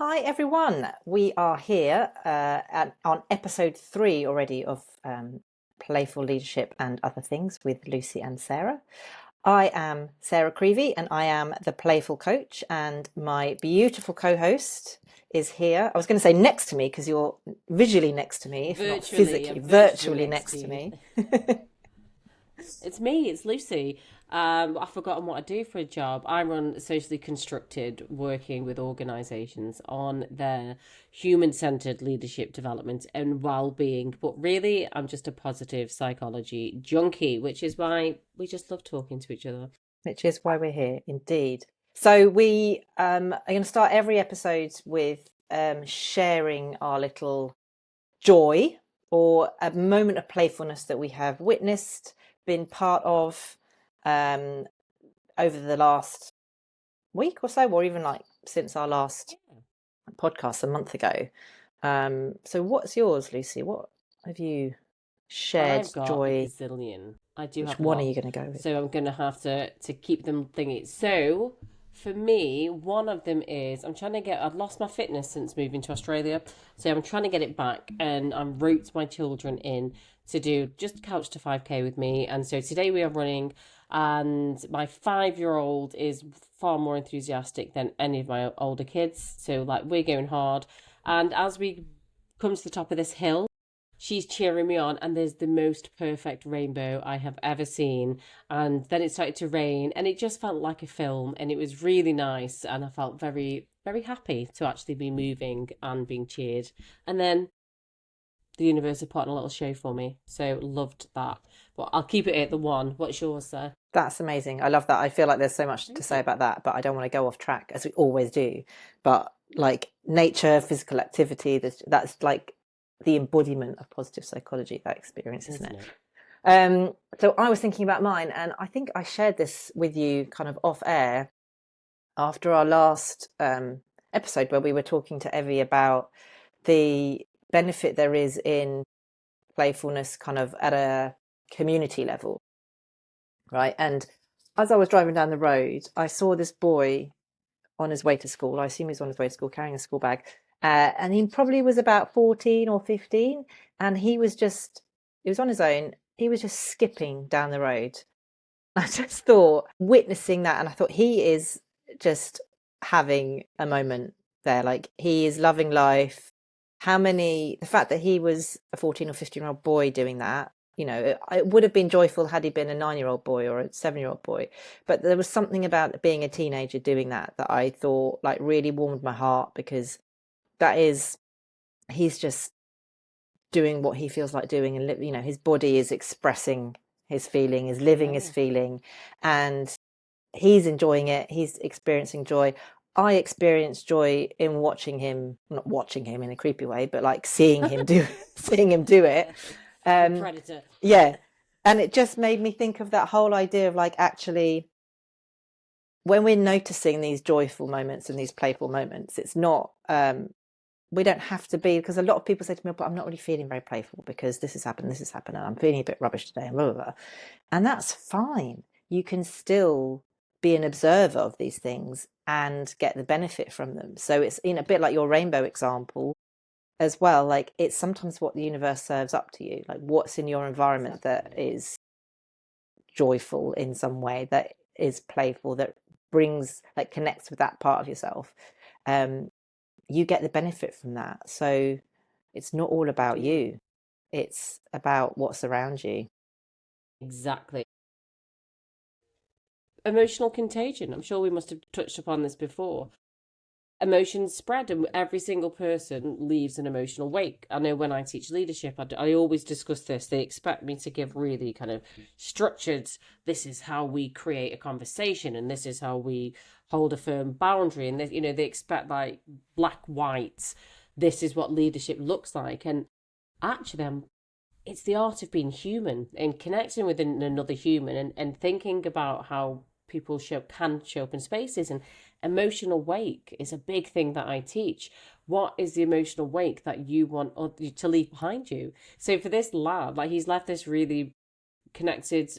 Hi everyone, we are here on episode 3 already of Playful Leadership and Other Things with Lucy and Sarah. I am Sarah Creevy and I am the Playful Coach, and my beautiful co-host is here. I was going to say next to me because you're visually next to me, if not physically, virtually next to me. It's me, it's Lucy. I've forgotten what I do for a job. I run Socially Constructed, working with organisations on their human-centred leadership development and well-being. But really, I'm just a positive psychology junkie, which is why we just love talking to each other. Which is why we're here, indeed. So we are going to start every episode with sharing our little joy or a moment of playfulness that we have witnessed, been part of over the last week or so, or even like since our last podcast a month ago. So what's yours, Lucy? What have you shared I've got a joy? gazillion. I do Which have a one are lot. you going to go with? So I'm going to have to keep them thingy. So for me, one of them is I've lost my fitness since moving to Australia. So I'm trying to get it back, and I'm roped my children in to do just couch to 5K with me. And so today we are running, and my 5-year-old is far more enthusiastic than any of my older kids. So like we're going hard. And as we come to the top of this hill, she's cheering me on, and there's the most perfect rainbow I have ever seen. And then it started to rain, and it just felt like a film, and it was really nice, and I felt very, very happy to actually be moving and being cheered. And then the universe had put on a little show for me, so loved that. But I'll keep it at the one. What's yours, sir? That's amazing. I love that. I feel like there's so much to Thank say you. about that, but I don't want to go off track as we always do. But like nature, physical activity, that's like the embodiment of positive psychology, that experience, isn't it? So I was thinking about mine, and I think I shared this with you kind of off air after our last episode where we were talking to Evie about the benefit there is in playfulness kind of at a community level, right? And as I was driving down the road, I saw this boy on his way to school. I assume he's on his way to school carrying a school bag. And he probably was about 14 or 15. And he was on his own. He was just skipping down the road. I just thought, witnessing that, and I thought he is just having a moment there. Like he is loving life. The fact that he was a 14 or 15-year-old boy doing that, it would have been joyful had he been a 9-year-old boy or a 7-year-old boy. But there was something about being a teenager doing that I thought like really warmed my heart, because he's just doing what he feels like doing, and his body is expressing his feeling, is living his feeling, and he's enjoying it. He's experiencing joy. I experienced joy in watching him, not watching him in a creepy way, but like seeing him do it. Predator. Yeah. And it just made me think of that whole idea of like, actually, when we're noticing these joyful moments and these playful moments, it's not, we don't have to be, because a lot of people say to me, but I'm not really feeling very playful because this has happened, and I'm feeling a bit rubbish today, and blah, blah, blah. And that's fine. You can still be an observer of these things and get the benefit from them. So it's a bit like your rainbow example as well. Like it's sometimes what the universe serves up to you, like what's in your environment that is joyful in some way, that is playful, that brings, like, connects with that part of yourself. You get the benefit from that. So it's not all about you, it's about what's around you. Exactly. Emotional contagion. I'm sure we must have touched upon this before. Emotions spread, and every single person leaves an emotional wake. I know when I teach leadership, I always discuss this. They expect me to give really kind of structured, this is how we create a conversation, and this is how we hold a firm boundary. And they expect like black, white, this is what leadership looks like. And actually, it's the art of being human and connecting with another human, and thinking about how people can show up in spaces. And emotional wake is a big thing that I teach. What is the emotional wake that you want to leave behind you? So for this lad, like he's left this really connected,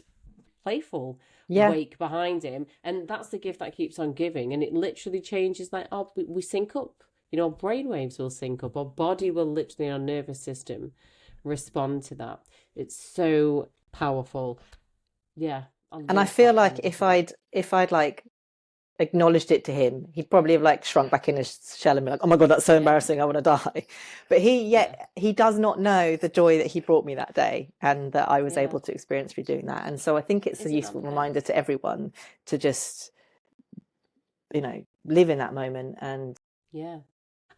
playful Yeah. wake behind him, and that's the gift that keeps on giving. And it literally changes, like, oh, we sync up. our brainwaves will sync up, our body will literally, our nervous system respond to that. It's so powerful. Yeah, I And I love feel that like kind of if thing. I'd like acknowledged it to him, he'd probably have like shrunk back in his shell and be like, "Oh my God, that's so Yeah, embarrassing. I want to die." But yeah, he does not know the joy that he brought me that day and that I was yeah. able to experience through doing that. And so I think it's a Isn't that useful the reminder best? to everyone to just, live in that moment. And Yeah.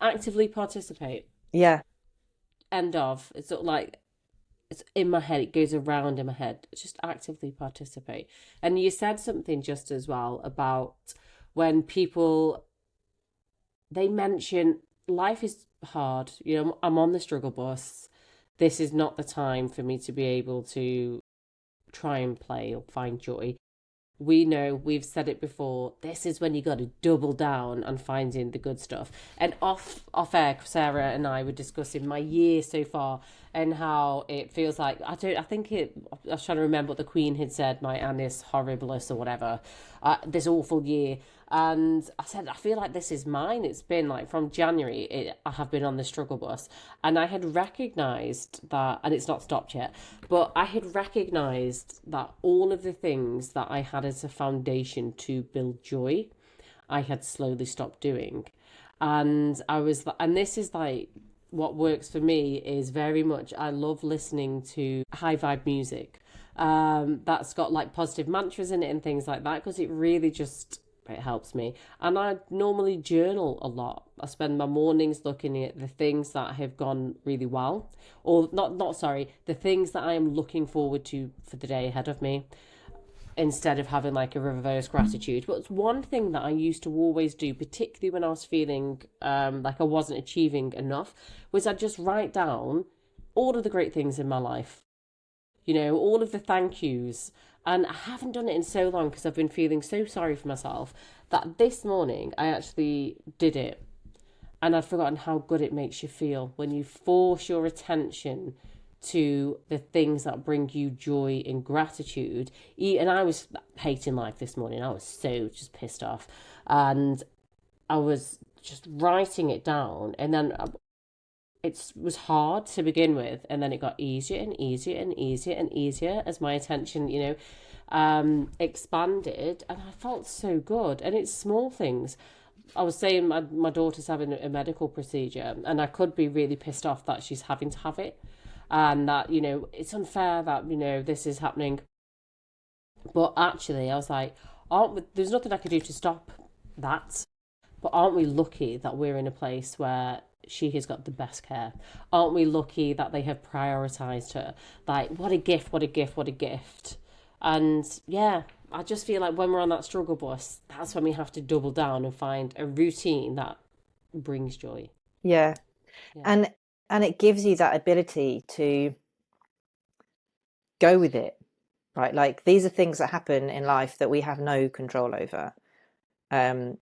Actively participate. yeah, End of. It's sort of like it's in my head, it goes around in my head. Just actively participate. And you said something just as well about when people they mention life is hard. I'm on the struggle bus. This is not the time for me to be able to try and play or find joy. We know, we've said it before, this is when you got to double down on finding the good stuff. And off air, Sarah and I were discussing my year so far and how it feels like I was trying to remember what the Queen had said, my annus horribilis or whatever, this awful year. And I said, I feel like this is mine. It's been like from January, I have been on the struggle bus. And I had recognised that, and it's not stopped yet, but I had recognised that all of the things that I had as a foundation to build joy, I had slowly stopped doing. And this is like, what works for me is very much, I love listening to high vibe music that's got like positive mantras in it and things like that, because it helps me. And I normally journal a lot. I spend my mornings looking at the things that have gone really well, or not sorry, the things that I am looking forward to for the day ahead of me, instead of having like a reverse gratitude. But it's one thing that I used to always do, particularly when I was feeling like I wasn't achieving enough, was I'd just write down all of the great things in my life, all of the thank yous. And I haven't done it in so long because I've been feeling so sorry for myself that this morning I actually did it. And I'd forgotten how good it makes you feel when you force your attention to the things that bring you joy and gratitude. And I was hating life this morning. I was so just pissed off. And I was just writing it down. And then it was hard to begin with, and then it got easier and easier and easier and easier as my attention, expanded, and I felt so good. And it's small things. I was saying my daughter's having a medical procedure, and I could be really pissed off that she's having to have it, and that it's unfair that this is happening. But actually, I was like, there's nothing I could do to stop that. But aren't we lucky that we're in a place where she has got the best care? Aren't we lucky that they have prioritized her? Like, what a gift, what a gift, what a gift. And yeah, I just feel like when we're on that struggle bus, that's when we have to double down and find a routine that brings joy. yeah. Yeah. And it gives you that ability to go with it, right? Like these are things that happen in life that we have no control over. And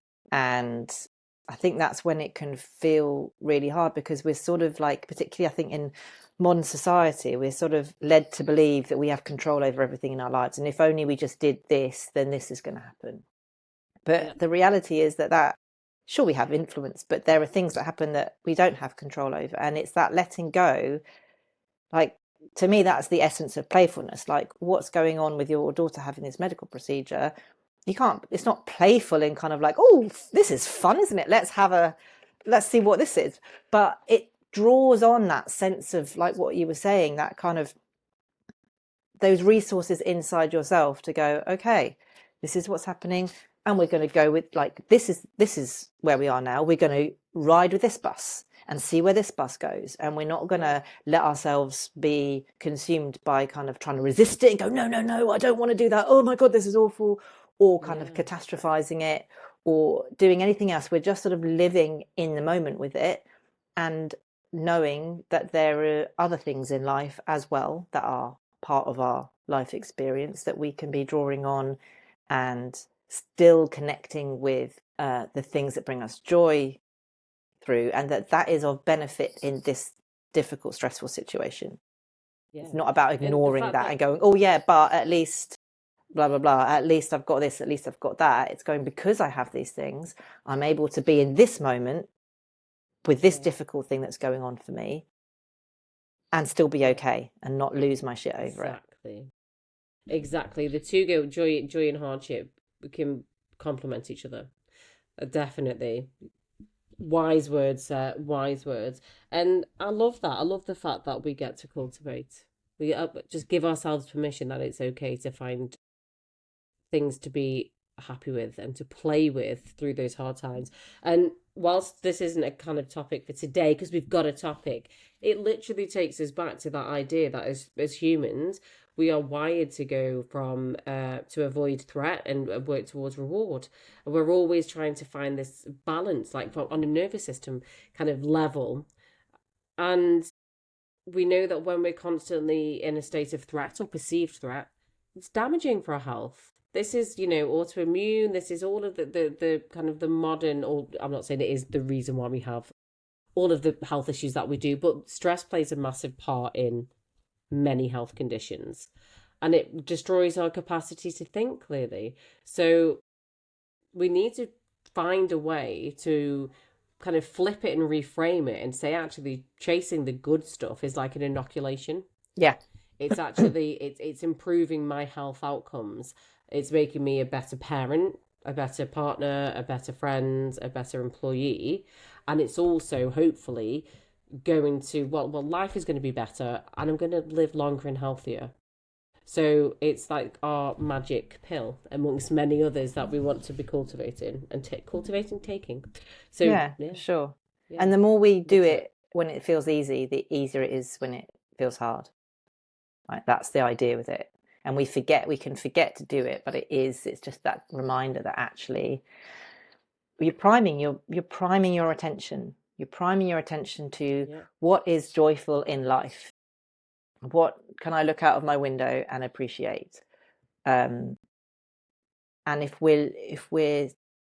I think that's when it can feel really hard, because we're sort of like, particularly I think in modern society, we're sort of led to believe that we have control over everything in our lives. And if only we just did this, then this is going to happen. Yeah. But the reality is that sure, we have influence, but there are things that happen that we don't have control over. And it's that letting go. Like, to me, that's the essence of playfulness. Like, what's going on with your daughter having this medical procedure? It's not playful in kind of like, oh, this is fun, isn't it? Let's see what this is. But it draws on that sense of, like what you were saying, that kind of those resources inside yourself to go, okay, this is what's happening. And we're going to go with, like, this is where we are now. We're going to ride with this bus and see where this bus goes. And we're not going to let ourselves be consumed by kind of trying to resist it and go, no, no, no, I don't want to do that. Oh my God, this is awful. Or kind of catastrophizing it or doing anything else. We're just sort of living in the moment with it and knowing that there are other things in life as well that are part of our life experience that we can be drawing on and still connecting with the things that bring us joy through, and that is of benefit in this difficult, stressful situation. Yeah. It's not about And the ignoring fact that and going, oh yeah, but at least blah blah blah, at least I've got this, at least I've got that. It's going, because I have these things, I'm able to be in this moment with this difficult thing that's going on for me and still be okay and not lose my shit over it. Exactly. The two go joy and hardship can complement each other. Definitely. Wise words, wise words. And I love that. I love the fact that we get to cultivate. We just give ourselves permission that it's okay to find things to be happy with and to play with through those hard times. And whilst this isn't a kind of topic for today, because we've got a topic, it literally takes us back to that idea that as humans, we are wired to go from to avoid threat and work towards reward. And we're always trying to find this balance, like from on a nervous system kind of level. And we know that when we're constantly in a state of threat or perceived threat, it's damaging for our health. This is, autoimmune. This is all of the kind of the modern, or I'm not saying it is the reason why we have all of the health issues that we do, but stress plays a massive part in many health conditions, and it destroys our capacity to think clearly. So we need to find a way to kind of flip it and reframe it and say, actually, chasing the good stuff is like an inoculation. Yeah. It's actually, it's improving my health outcomes. It's making me a better parent, a better partner, a better friend, a better employee. And it's also hopefully going to, well, life is going to be better and I'm going to live longer and healthier. So it's like our magic pill amongst many others that we want to be cultivating and taking. So yeah, sure. Yeah. And the more we do it when it feels easy, the easier it is when it feels hard. Right? That's the idea with it. And we can forget to do it, but it's just that reminder that actually you're priming your attention. You're priming your attention to what is joyful in life. What can I look out of my window and appreciate? And if we're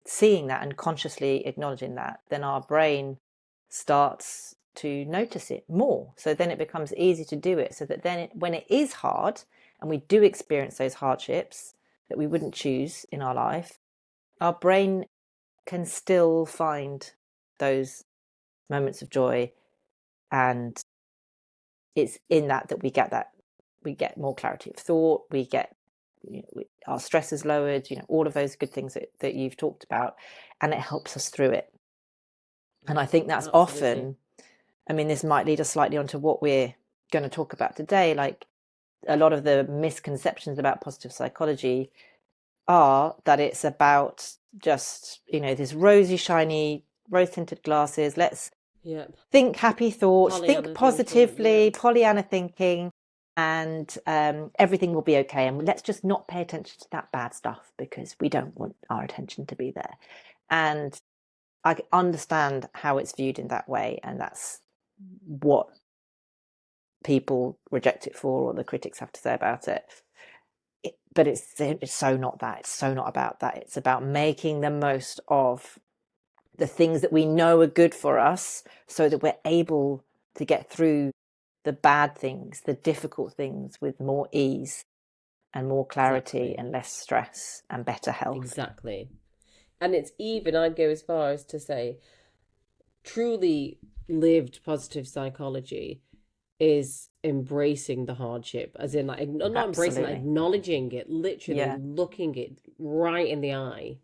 seeing that and consciously acknowledging that, then our brain starts to notice it more. So then it becomes easy to do it. So that then when it is hard and we do experience those hardships that we wouldn't choose in our life, our brain can still find those moments of joy, and it's in that we get more clarity of thought, we get our stress is lowered, all of those good things that you've talked about, and it helps us through it. And I think that's often, this might lead us slightly onto what we're going to talk about today. Like a lot of the misconceptions about positive psychology are that it's about just, this rosy, shiny, rose-tinted glasses. Let's think happy thoughts, think positively, Pollyanna thinking, and everything will be okay. And let's just not pay attention to that bad stuff because we don't want our attention to be there. And I understand how it's viewed in that way, and that's what people reject it for, or the critics have to say about it. But it's so not that. It's so not about that. It's about making the most of the things that we know are good for us so that we're able to get through the bad things, the difficult things with more ease and more clarity and less stress and better health. Exactly. And it's even, I'd go as far as to say, truly lived positive psychology is embracing the hardship, as in like not embracing, like acknowledging it, literally looking it right in the eye.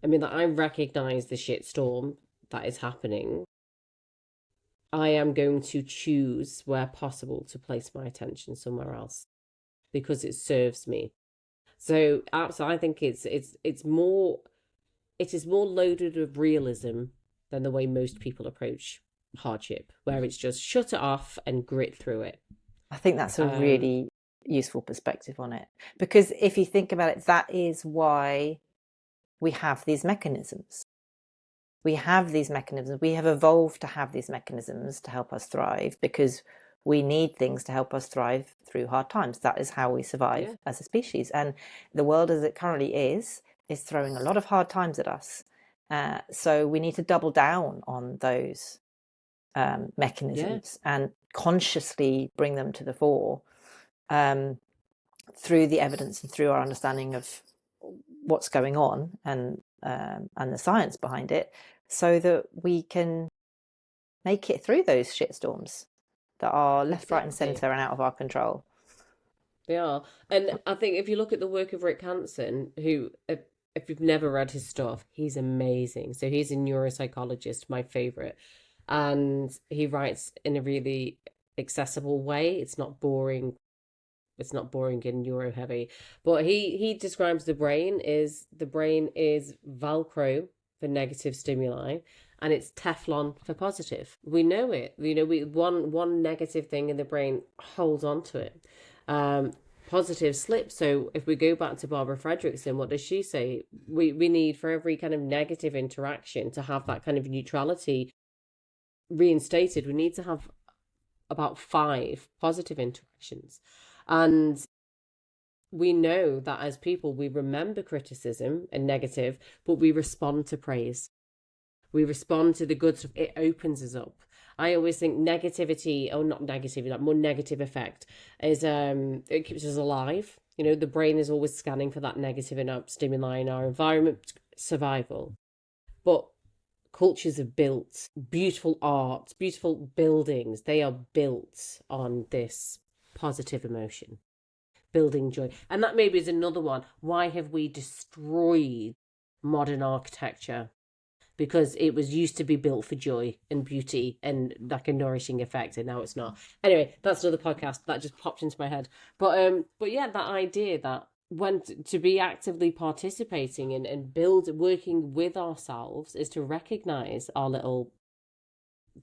That I recognize the shitstorm that is happening. I am going to choose, where possible, to place my attention somewhere else because it serves me. So I think it is more loaded with realism than the way most people approach hardship, where it's just shut it off and grit through it. I think that's a really useful perspective on it, because if you think about it, that is why we have these mechanisms. We have evolved to have these mechanisms to help us thrive, because we need things to help us thrive through hard times. That is how we survive as a species. And the world as it currently is throwing a lot of hard times at us. So we need to double down on those mechanisms and consciously bring them to the fore through the evidence and through our understanding of what's going on and the science behind it, so that we can make it through those shitstorms that are left, right, and Exactly. centre and out of our control. They are. And I think if you look at the work of Rick Hansen, who, if you've never read his stuff, he's amazing. So he's a neuropsychologist, my favorite. And he writes in a really accessible way. It's not boring. It's not boring and neuro heavy. But he describes the brain is Velcro for negative stimuli and it's Teflon for positive. We know it. You know, we one negative thing in the brain holds on to it. Positive slip. So if we go back to Barbara Fredrickson, what does she say? We need for every kind of negative interaction to have that kind of neutrality reinstated. We need to have about 5 positive interactions. And we know that as people, we remember criticism and negative, but we respond to praise. We respond to the good stuff. It opens us up. I always think negativity, or not negativity, like more negative effect is it keeps us alive. You know, the brain is always scanning for that negative stimuli in our environment, survival. But cultures are built, beautiful art, beautiful buildings, they are built on this positive emotion, building joy. And that maybe is another one. Why have we destroyed modern architecture? Because it was used to be built for joy and beauty and like a nourishing effect, and now it's not. Anyway, that's another podcast that just popped into my head. But yeah, that idea that when to be actively participating and working with ourselves is to recognize our little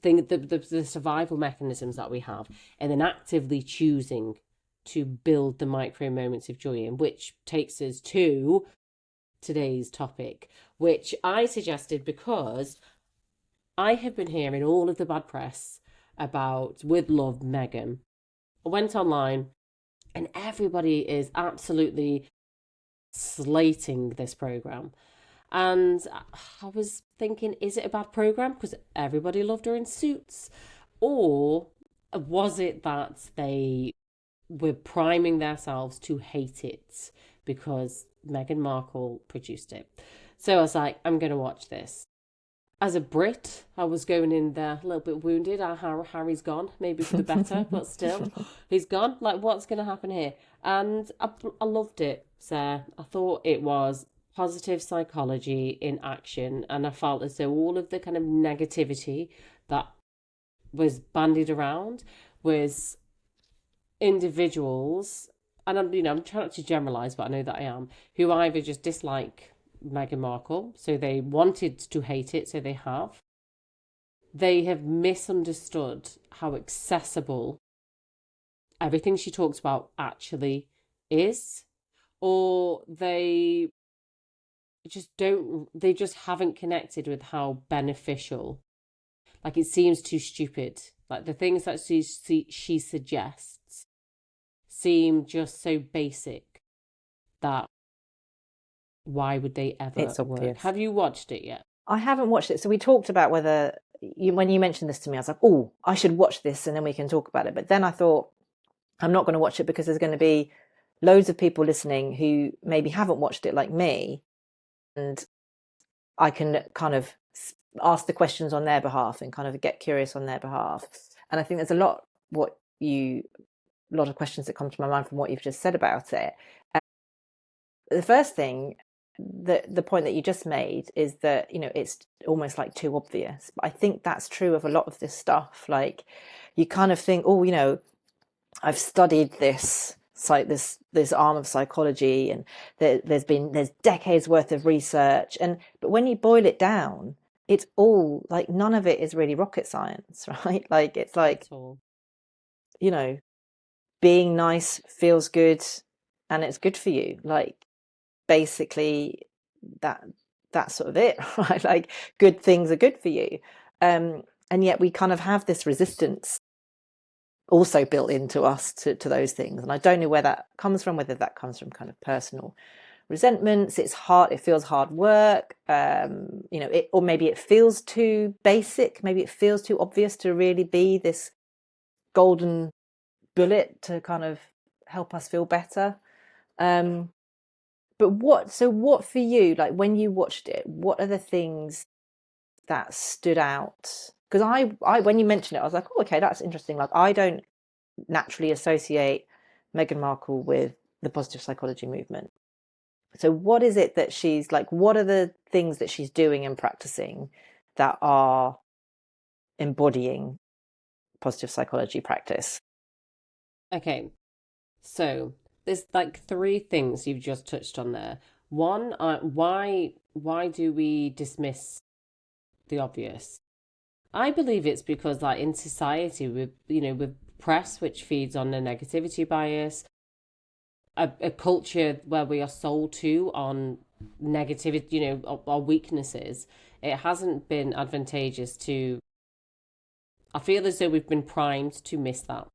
thing, the survival mechanisms that we have, and then actively choosing to build the micro moments of joy in, which takes us to today's topic, which I suggested because I have been hearing all of the bad press about With Love, Meghan. I went online and everybody is absolutely slating this program. And I was thinking, is it a bad program because everybody loved her in Suits? Or was it that they were priming themselves to hate it because Meghan Markle produced it? So I was like, I'm going to watch this. As a Brit, I was going in there a little bit wounded. Harry's gone, maybe for the better, but still, he's gone. Like, what's going to happen here? And I loved it, Sarah. I thought it was positive psychology in action, and I felt as though all of the kind of negativity that was bandied around was individuals, and I'm trying not to generalize, but I know that I am, who either just dislike Meghan Markle, so they wanted to hate it, so they have. They have misunderstood how accessible everything she talks about actually is, or they just haven't connected with how beneficial. Like, it seems too stupid. Like, the things that she suggests seem just so basic that why would they ever It's obvious. work? Have you watched it yet? I haven't watched it. So we talked about whether, when you mentioned this to me, I was like, oh, I should watch this and then we can talk about it. But then I thought, I'm not going to watch it because there's going to be loads of people listening who maybe haven't watched it like me. And I can kind of ask the questions on their behalf and kind of get curious on their behalf. And I think there's a lot of questions that come to my mind from what you've just said about it. The first thing, the point that you just made is that, it's almost like too obvious. But I think that's true of a lot of this stuff. Like, you kind of think, oh, I've studied this arm of psychology, and there's decades worth of research, but when you boil it down, it's all like, none of it is really rocket science, right? Like, it's like, being nice feels good and it's good for you. Like, basically that's sort of it, right? Like, good things are good for you. And yet we kind of have this resistance also built into us to those things. And I don't know where that comes from, whether that comes from kind of personal resentments. It's hard, it feels hard work, or maybe it feels too basic, maybe it feels too obvious to really be this golden bullet to kind of help us feel better. But what for you, like, when you watched it, what are the things that stood out because I when you mentioned it, I was like, oh, okay, that's interesting. Like, I don't naturally associate Meghan Markle with the positive psychology movement. So what is it that she's like, what are the things that she's doing and practicing that are embodying positive psychology practice? Okay, so there's like three things you've just touched on there. One, why do we dismiss the obvious? I believe it's because like in society with press which feeds on the negativity bias, a culture where we are sold to on negativity, our weaknesses, it hasn't been advantageous to. I feel as though we've been primed to miss that,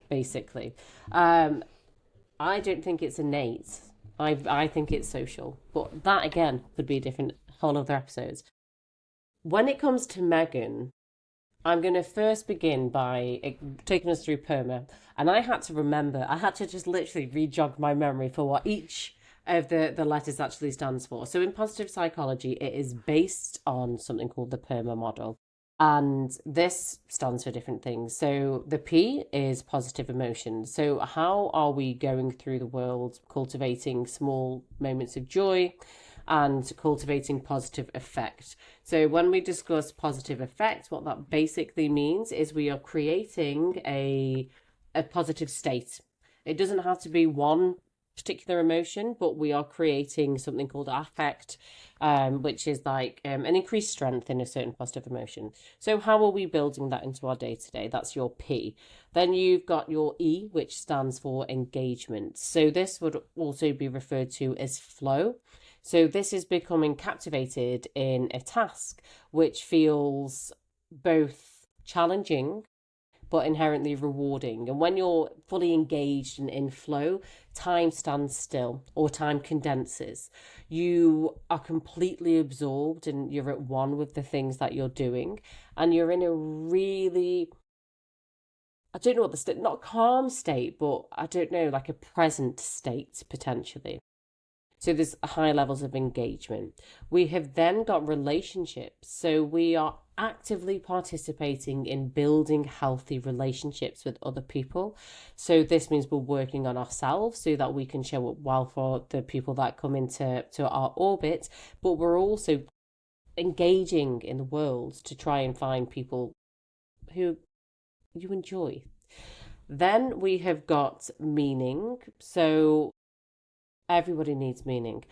basically. Um, I don't think it's innate. I think it's social, but that again could be a different whole other episodes. When it comes to Megan, I'm going to first begin by taking us through PERMA. And I had to remember, I had to just literally re-jog my memory for what each of the letters actually stands for. So in positive psychology, it is based on something called the PERMA model. And this stands for different things. So the P is positive emotions. So how are we going through the world cultivating small moments of joy and cultivating positive effect? So when we discuss positive effect, what that basically means is we are creating a positive state. It doesn't have to be one particular emotion, but we are creating something called affect, which is like an increased strength in a certain positive emotion. So how are we building that into our day to day? That's your P. Then you've got your E, which stands for engagement. So this would also be referred to as flow. So this is becoming captivated in a task which feels both challenging but inherently rewarding. And when you're fully engaged and in flow, time stands still or time condenses. You are completely absorbed and you're at one with the things that you're doing. And you're in a really, I don't know what the state, not calm state, but I don't know, like a present state potentially. So there's high levels of engagement. We have then got relationships. So we are actively participating in building healthy relationships with other people. So this means we're working on ourselves so that we can show up well for the people that come into our orbit, but we're also engaging in the world to try and find people who you enjoy. Then we have got meaning. So everybody needs meaning.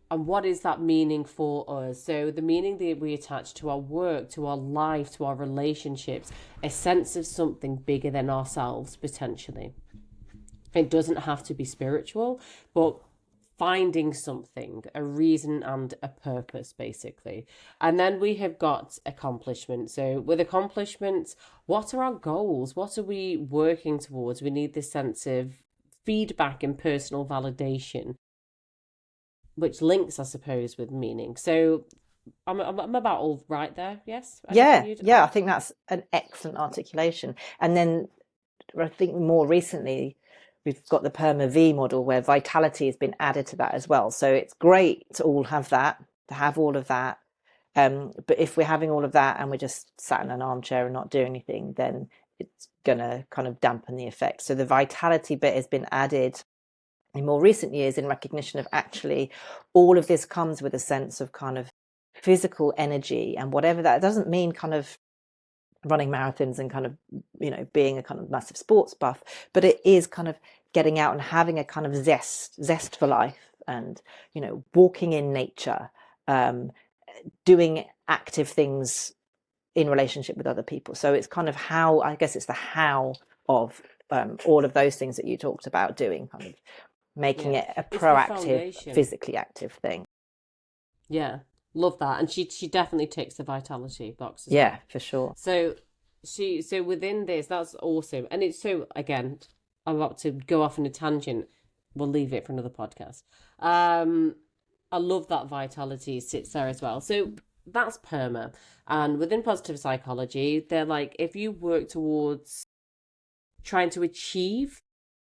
And what is that meaning for us? So the meaning that we attach to our work, to our life, to our relationships, a sense of something bigger than ourselves, potentially. It doesn't have to be spiritual, but finding something, a reason and a purpose, basically. And then we have got accomplishment. So with accomplishments, what are our goals? What are we working towards? We need this sense of feedback and personal validation, which links, I suppose, with meaning. So I'm about all right there. Yes. Yeah, I think that's an excellent articulation. And then I think more recently we've got the PERMA V model where vitality has been added to that as well. So it's great to all have that, to have all of that. But if we're having all of that and we're just sat in an armchair and not doing anything, then it's going to kind of dampen the effect. So the vitality bit has been added in more recent years in recognition of actually all of this comes with a sense of kind of physical energy, and whatever that doesn't mean kind of running marathons and kind of, being a kind of massive sports buff, but it is kind of getting out and having a kind of zest for life, and walking in nature, doing active things in relationship with other people. So it's kind of how, I guess it's the how of all of those things that you talked about doing, kind of making it a proactive, physically active thing. Yeah, love that. And she definitely ticks the vitality box as well. Yeah, for sure. So within this, that's awesome. And it's so, again, I'm about to go off on a tangent. We'll leave it for another podcast. I love that vitality sits there as well. So that's PERMA. And within positive psychology, they're like, if you work towards trying to achieve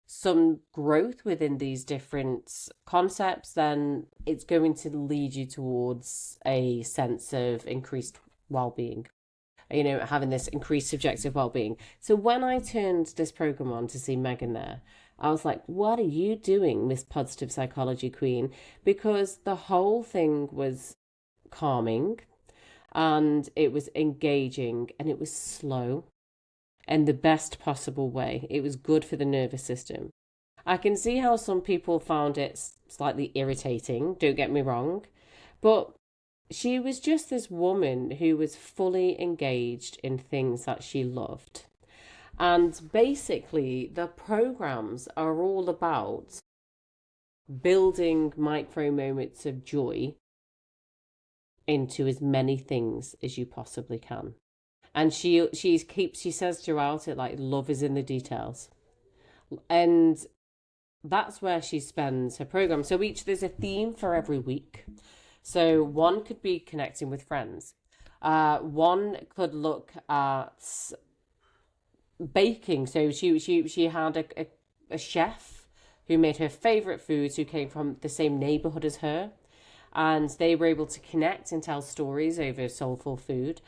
some growth within these different concepts, then it's going to lead you towards a sense of increased well-being, having this increased subjective well-being. So when I turned this program on to see Megan there, I was like, what are you doing, Miss Positive Psychology Queen? Because the whole thing was calming and it was engaging and it was slow in the best possible way. It was good for the nervous system. I can see how some people found it slightly irritating, don't get me wrong, but she was just this woman who was fully engaged in things that she loved. And basically, the programs are all about building micro moments of joy into as many things as you possibly can. And she says throughout it, like, love is in the details. And that's where she spends her program. So there's a theme for every week. So one could be connecting with friends. One could look at baking. So she had a chef who made her favorite foods, who came from the same neighborhood as her, and they were able to connect and tell stories over soulful food.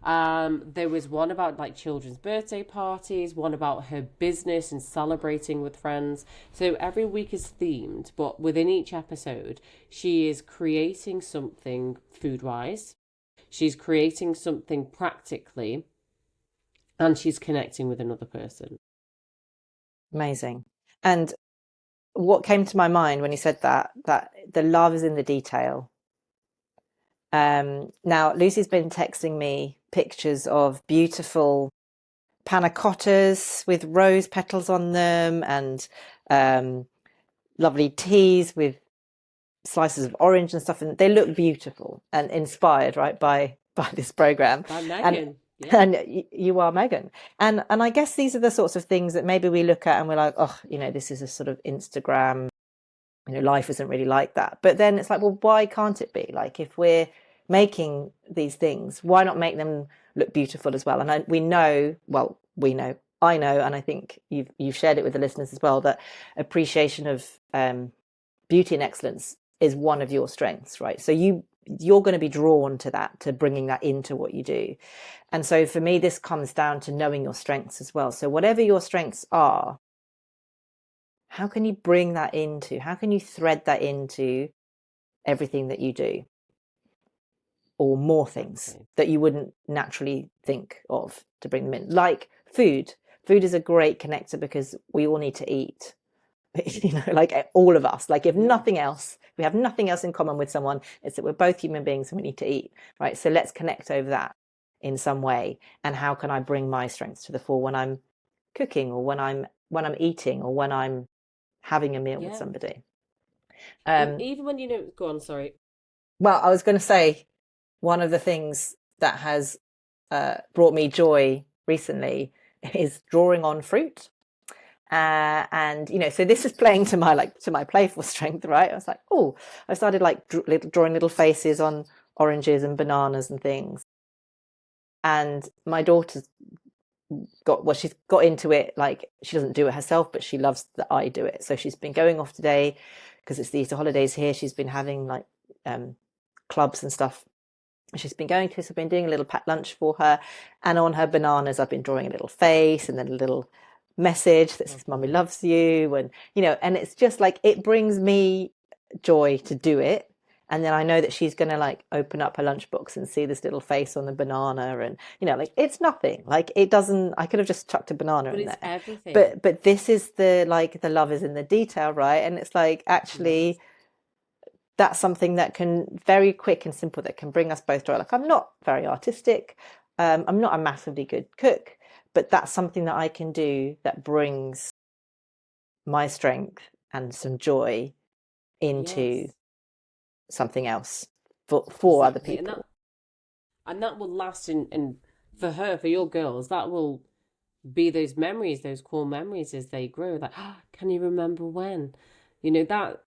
There was one about like children's birthday parties, one about her business and celebrating with friends. So every week is themed, but within each episode, she is creating something food-wise, she's creating something practically, and she's connecting with another person. Amazing. And what came to my mind when you said that the love is in the detail. Now, Lucy's been texting me pictures of beautiful panna cottas with rose petals on them, and lovely teas with slices of orange and stuff, and they look beautiful and inspired, right, by this program. By Megan. And you are Megan. And I guess these are the sorts of things that maybe we look at and we're like, oh, this is a sort of Instagram, life isn't really like that. But then it's like, well, why can't it be? Like, if we're making these things, why not make them look beautiful as well? And I know, and I think you've shared it with the listeners as well, that appreciation of beauty and excellence is one of your strengths, right? So you're going to be drawn to that, to bringing that into what you do. And so for me, this comes down to knowing your strengths as well. So whatever your strengths are, how can you bring that into, how can you thread that into everything that you do? Or more things that you wouldn't naturally think of to bring them in. Like food. Food is a great connector because we all need to eat. Like all of us. Like if nothing else, we have nothing else in common with someone, it's that we're both human beings and we need to eat, right? So let's connect over that in some way. And how can I bring my strengths to the fore when I'm cooking, or when I'm eating, or when I'm having a meal with somebody? Even when go on, sorry. Well, I was going to say, one of the things that has brought me joy recently is drawing on fruit. And so this is playing to my playful strength, right? I was like, I started like drawing little faces on oranges and bananas and things. And my daughter's she's got into it. Like, she doesn't do it herself, but she loves that I do it. So she's been going off today because it's the Easter holidays here. She's been having like clubs and stuff. She's been going to, so I've been doing a little packed lunch for her, and on her bananas I've been drawing a little face and then a little message that says "Mummy loves you," and and it's just like, it brings me joy to do it. And then I know that she's going to like open up her lunchbox and see this little face on the banana, and like, it's nothing, like, it doesn't, I could have just chucked a banana in there, everything. But this is the love is in the detail, right? And it's like, actually, that's something that can, very quick and simple, that can bring us both joy. Like, I'm not very artistic. I'm not a massively good cook, but that's something that I can do that brings my strength and some joy into something else for other people. And that will last and for her, for your girls, that will be those memories, those core memories as they grow. Like, can you remember when? That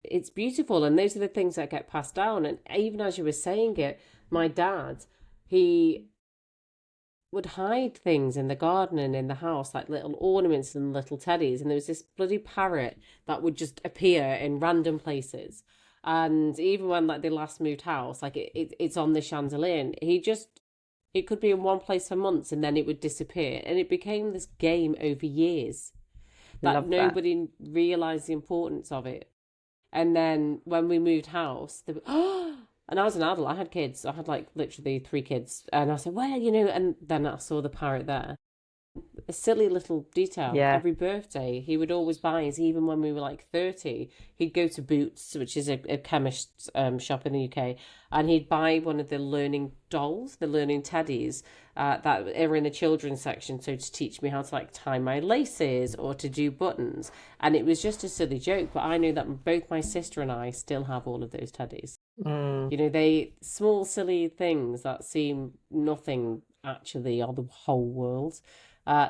it's beautiful, and those are the things that get passed down. And even as you were saying it, my dad, he would hide things in the garden and in the house, like little ornaments and little teddies, and there was this bloody parrot that would just appear in random places. And even when like they last moved house, like it's on the chandelier, and he just It could be in one place for months and then it would disappear. And it became this game over years that Love that. nobody realised the importance of it. And then when we moved house, they were, and I was an adult, I had kids. I had like literally 3 kids. And I said, well, and then I saw the parrot there. A silly little detail. Yeah. Every birthday, he would always buy us, even when we were like 30, he'd go to Boots, which is a chemist shop in the UK, and he'd buy one of the learning dolls, the learning teddies, that are in the children's section, so to teach me how to like tie my laces or to do buttons. And it was just a silly joke, but I know that both my sister and I still have all of those teddies. They small silly things that seem nothing actually are the whole world.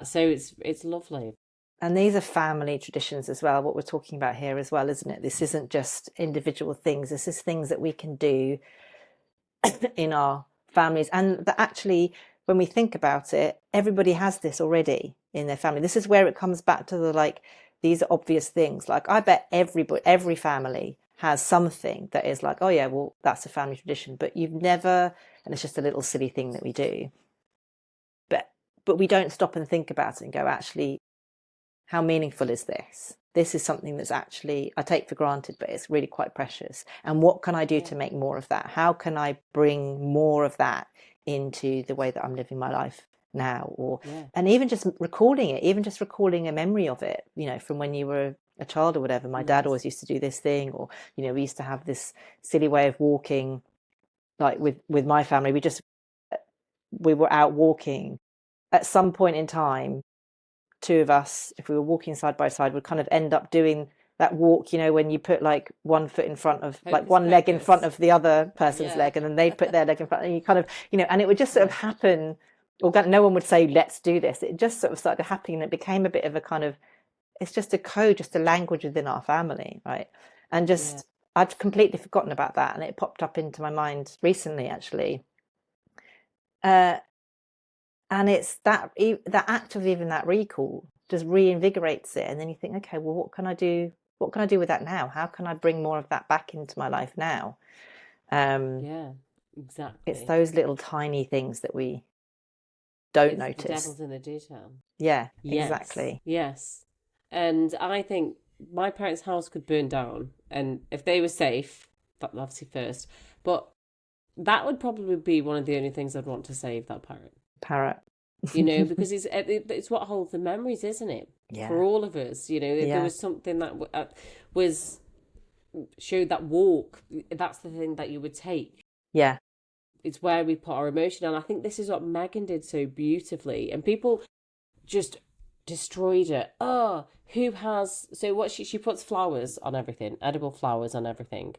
So it's lovely. And these are family traditions as well, what we're talking about here as well, isn't it? This isn't just individual things. This is things that we can do in our families. And that actually, when we think about it, everybody has this already in their family. This is where it comes back to the, like, these are obvious things. Like, I bet every family has something that is like, oh yeah, well, that's a family tradition. But you've never, and it's just a little silly thing that we do. But we don't stop and think about it and go, actually, how meaningful is this? This is something that's actually, I take for granted, but it's really quite precious. And what can I do to make more of that? How can I bring more of that into the way that I'm living my life now? And even just recalling it, even just recalling a memory of it, from when you were a child or whatever. My dad always used to do this thing, or, we used to have this silly way of walking, like with my family. We were out walking. At some point in time, 2 of us, if we were walking side by side, would kind of end up doing that walk, when you put like one foot in front of, like one leg in front of the other person's leg, and then they put their leg in front, and you kind of, and it would just sort of happen. No one would say, let's do this. It just sort of started happening, and it became a bit of a kind of, it's just a code, just a language within our family, right? And just, I'd completely forgotten about that, and it popped up into my mind recently, actually. And it's that act of even that recall just reinvigorates it. And then you think, okay, well, what can I do? What can I do with that now? How can I bring more of that back into my life now? Yeah, exactly. It's those little tiny things that we don't notice. The devil's in the detail. Yeah, yes, exactly. Yes. And I think my parents' house could burn down. And if they were safe, that obviously first. But that would probably be one of the only things I'd want to save, that parrot. Because it's what holds the memories, isn't it? Yeah. For all of us, there was something that showed that walk. That's the thing that you would take. Yeah. It's where we put our emotion. And I think this is what Megan did so beautifully. And people just destroyed it. So what she puts flowers on everything, edible flowers on everything.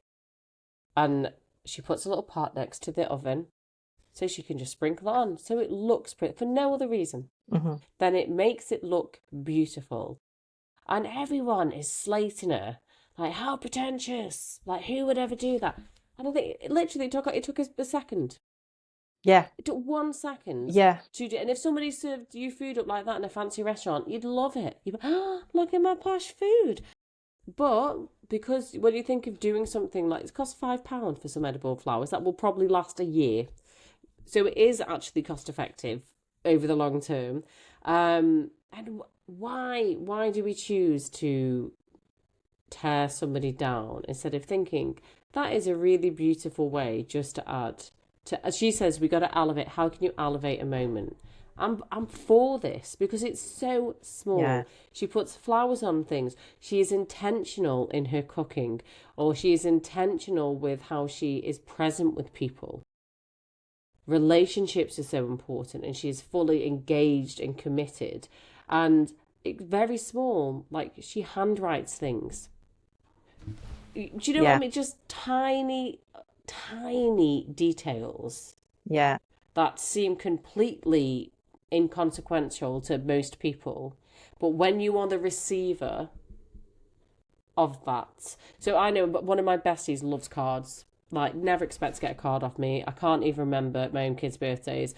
And she puts a little pot next to the oven, so she can just sprinkle it on, so it looks pretty, for no other reason. Then it makes it look beautiful. And everyone is slating her, like, how pretentious, like, who would ever do that? I don't think, it took a second. Yeah. It took 1 second. Yeah. To do, and if somebody served you food up like that in a fancy restaurant, you'd love it. You'd be, look at my posh food. But because when you think of doing something like, it costs £5 for some edible flowers, that will probably last a year. So it is actually cost effective over the long term. And why do we choose to tear somebody down instead of thinking that is a really beautiful way just to add to, as she says, we got to elevate. How can you elevate a moment? I'm for this because it's so small. Yeah. She puts flowers on things. She is intentional in her cooking, or she is intentional with how she is present with people. Relationships are so important, and she is fully engaged and committed. And it's very small, like she handwrites things. Do you know what I mean? Just tiny details. Yeah. That seem completely inconsequential to most people, but when you are the receiver of that, so I know, but one of my besties loves cards. Like, never expect to get a card off me. I can't even remember my own kids' birthdays,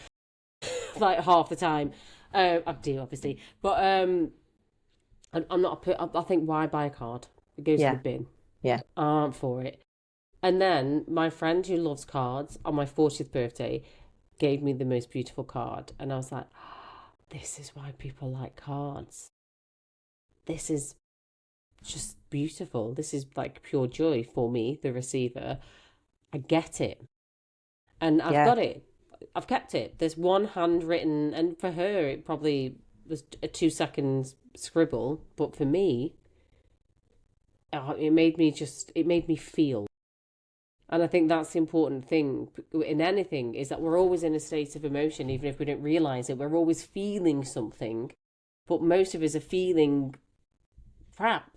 like half the time. I do, obviously, but I'm not. I think, why buy a card? It goes in the bin. Yeah, I'm for it. And then my friend who loves cards, on my 40th birthday, gave me the most beautiful card. And I was like, this is why people like cards. This is just beautiful. This is like pure joy for me, the receiver. I get it. And I've got it. I've kept it. There's one handwritten, and for her, it probably was a 2 second scribble. But for me, it made me feel. And I think that's the important thing in anything, is that we're always in a state of emotion, even if we don't realize it. We're always feeling something, but most of us are feeling crap.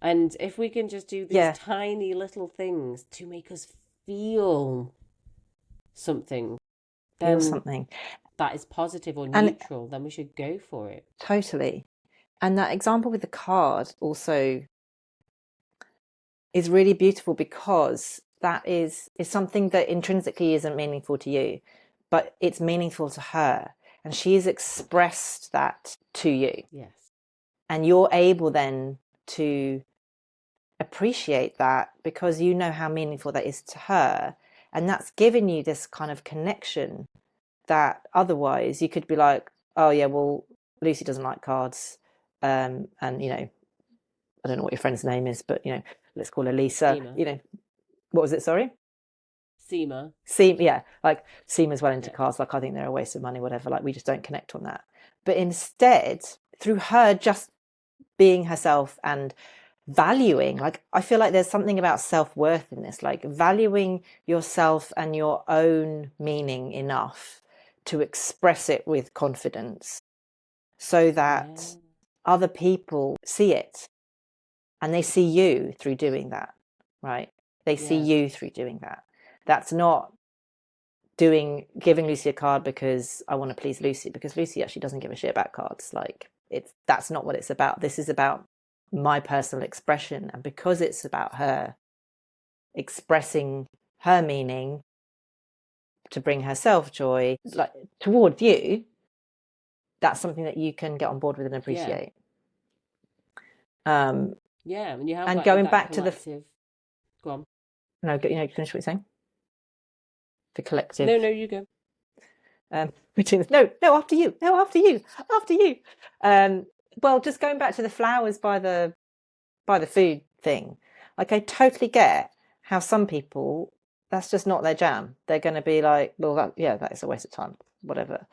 And if we can just do these tiny little things to make us feel something, then that is positive or neutral, then we should go for it. Totally. And that example with the card also is really beautiful, because that is something that intrinsically isn't meaningful to you, but it's meaningful to her. And she has expressed that to you. Yes. And you're able then to appreciate that, because you know how meaningful that is to her. And that's given you this kind of connection that otherwise you could be like, oh yeah, well, Lucy doesn't like cards. And, you know, I don't know what your friend's name is, but, you know, let's call her Lisa. Seema. You know, what was it? Sorry? Seema. Yeah. Like Seema's well into cards. Like, I think they're a waste of money, whatever. Like, we just don't connect on that. But instead, through her just being herself and valuing, like, I feel like there's something about self-worth in this, like valuing yourself and your own meaning enough to express it with confidence, so that other people see it, and they see you through doing that, right? They see you through doing that. That's not giving Lucy a card because I want to please Lucy, because Lucy actually doesn't give a shit about cards. Like, that's not what it's about. This is about my personal expression, and because it's about her expressing her meaning to bring herself joy, like towards you, that's something that you can get on board with and appreciate. When you have, and like, going that back collective... to the go on. No, finish what you're saying. The collective. No, you go. After you. Well, just going back to the flowers by the food thing, like, I totally get how some people, that's just not their jam. They're going to be like, well, that is a waste of time, whatever.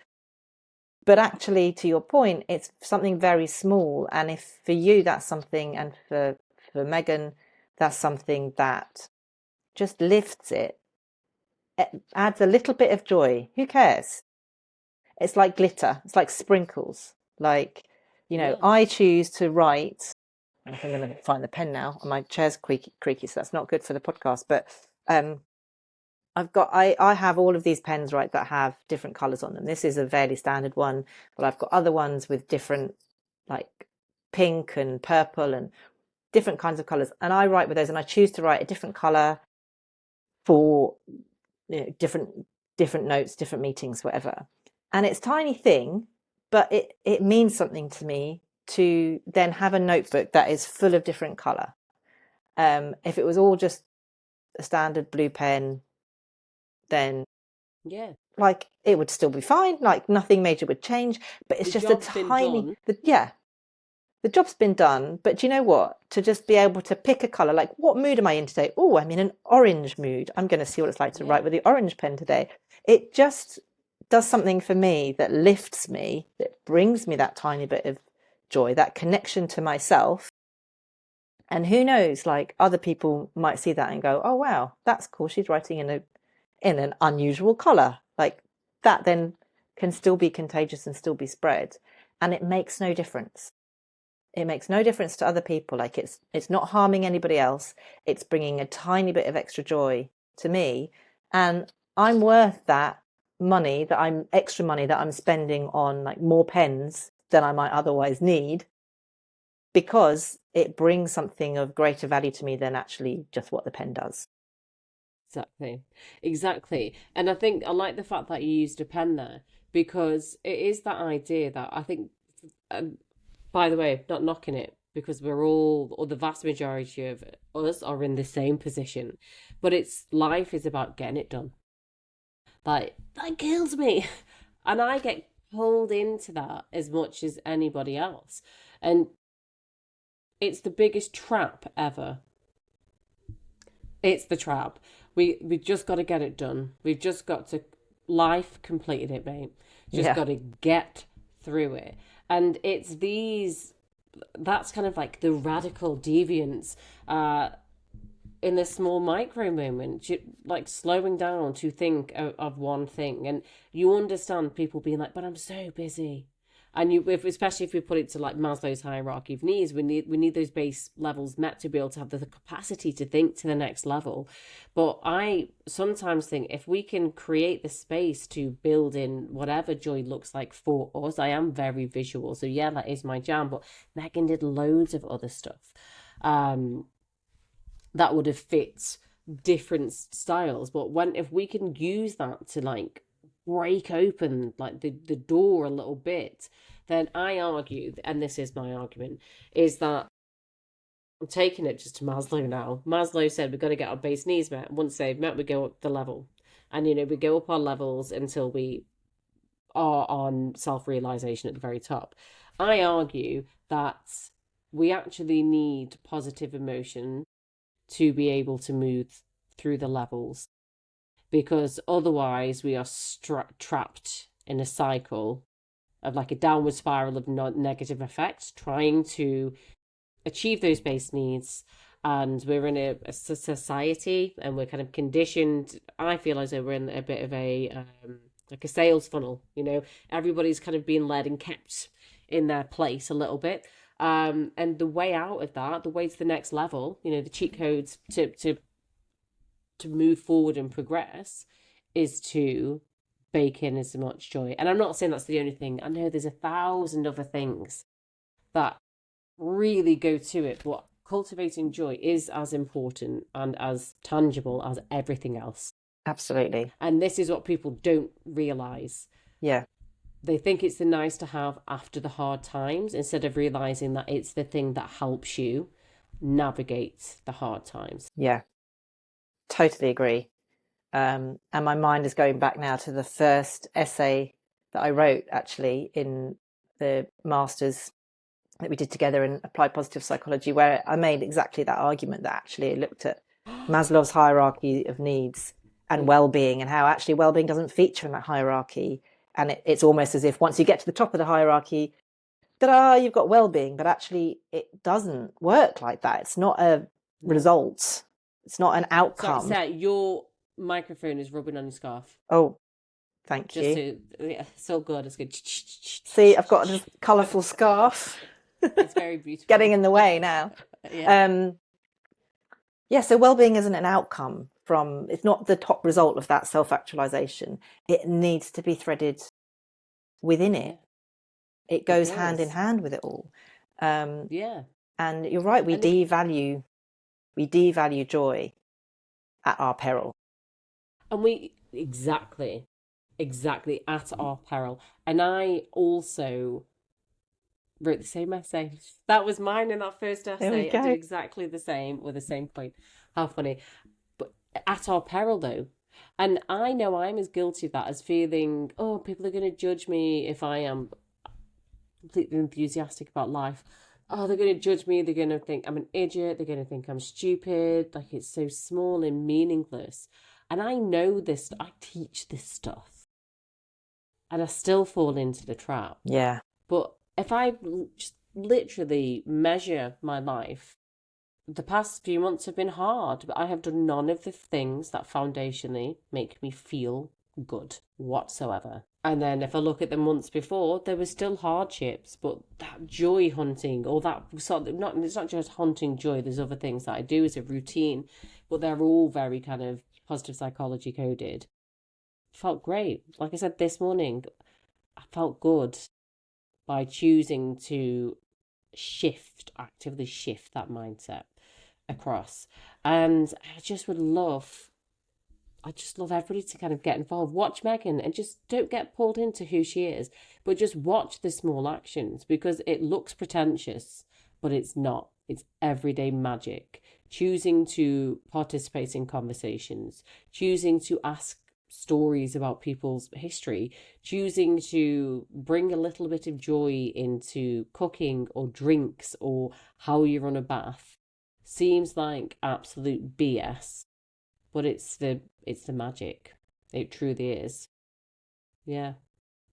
But actually, to your point, it's something very small, and if for you that's something, and for Megan that's something that just lifts it adds a little bit of joy, who cares? It's like glitter, it's like sprinkles. Like, you know, I choose to write. I'm going to find the pen now. My chair's creaky, so that's not good for the podcast. But I have all of these pens, right, that have different colours on them. This is a fairly standard one, but I've got other ones with different, like pink and purple and different kinds of colours. And I write with those, and I choose to write a different colour for, you know, different notes, different meetings, whatever. And it's a tiny thing, but it means something to me to then have a notebook that is full of different colour. If it was all just a standard blue pen, then like, it would still be fine, like nothing major would change, but it's just a tiny, the job's been done. But do you know what? To just be able to pick a colour, like, what mood am I in today? Oh, I'm in an orange mood. I'm going to see what it's like to write with the orange pen today. It just does something for me that lifts me, that brings me that tiny bit of joy, that connection to myself. And who knows, like, other people might see that and go, oh, wow, that's cool. She's writing in an unusual colour. Like, that then can still be contagious and still be spread. And it makes no difference. It makes no difference to other people. Like, it's not harming anybody else. It's bringing a tiny bit of extra joy to me. And I'm worth that extra money that I'm spending on, like, more pens than I might otherwise need, because it brings something of greater value to me than actually just what the pen does. Exactly. And I think I like the fact that you used a pen there, because it is that idea that I think, by the way, not knocking it, because we're all, or the vast majority of us, are in the same position, but life is about getting it done. That kills me. And I get pulled into that as much as anybody else. And it's the biggest trap ever. It's the trap. We've just got to get it done. We've just got to life completed it, mate. Just got to get through it. And it's that's kind of like the radical deviance in the small micro moment, like slowing down to think of one thing. And you understand people being like, but I'm so busy. And especially if we put it to like Maslow's hierarchy of needs, we need those base levels met to be able to have the capacity to think to the next level. But I sometimes think if we can create the space to build in whatever joy looks like for us, I am very visual, so yeah, that is my jam. But Megan did loads of other stuff that would have fit different styles. But if we can use that to like break open like the door a little bit, then I argue, and this is my argument, is that I'm taking it just to Maslow now. Maslow said we've got to get our base needs met. Once they've met, we go up the level. And, we go up our levels until we are on self-realization at the very top. I argue that we actually need positive emotion to be able to move through the levels, because otherwise we are trapped in a cycle of like a downward spiral of negative effects, trying to achieve those base needs. And we're in a society, and we're kind of conditioned. I feel as though we're in a bit of a like a sales funnel. Everybody's kind of being led and kept in their place a little bit. And the way out of that, the way to the next level, the cheat codes to move forward and progress, is to bake in as much joy. And I'm not saying that's the only thing. I know there's 1,000 other things that really go to it, but cultivating joy is as important and as tangible as everything else. Absolutely. And this is what people don't realize. Yeah. They think it's the nice to have after the hard times, instead of realizing that it's the thing that helps you navigate the hard times. Yeah. Totally agree. And my mind is going back now to the first essay that I wrote, actually, in the master's that we did together in applied positive psychology, where I made exactly that argument, that actually looked at Maslow's hierarchy of needs and well-being, and how actually well-being doesn't feature in that hierarchy. And it's almost as if once you get to the top of the hierarchy, ta-da, you've got well-being. But actually, it doesn't work like that. It's not a result. It's not an outcome. So, your microphone is rubbing on your scarf. Oh, thank you. It's so good. It's good. See, I've got a colourful scarf. It's very beautiful. Getting in the way now. Yeah. So well-being isn't an outcome it's not the top result of that self-actualization. It needs to be threaded within it. It goes hand in hand with it all. And you're right, we devalue joy at our peril. And we exactly at our peril. And I also wrote the same essay. That was mine in that first essay. I did exactly the same, with the same point. How funny. But at our peril, though. And I know I'm as guilty of that as feeling, oh, people are going to judge me if I am completely enthusiastic about life. Oh, they're going to judge me. They're going to think I'm an idiot. They're going to think I'm stupid. Like, it's so small and meaningless. And I know this. I teach this stuff. And I still fall into the trap. Yeah. But if I just literally measure my life, the past few months have been hard, but I have done none of the things that foundationally make me feel good whatsoever. And then if I look at the months before, there were still hardships, but that joy hunting, or that sort of, it's not just hunting joy, there's other things that I do as a routine, but they're all very kind of positive psychology coded. Felt great. Like I said this morning, I felt good by choosing to actively shift that mindset across. And I just love everybody to kind of get involved. Watch Megan and just don't get pulled into who she is, but just watch the small actions, because it looks pretentious, but it's not. It's everyday magic. Choosing to participate in conversations, choosing to ask stories about people's history, choosing to bring a little bit of joy into cooking or drinks or how you run a bath seems like absolute BS, but it's the magic. It truly is. Yeah,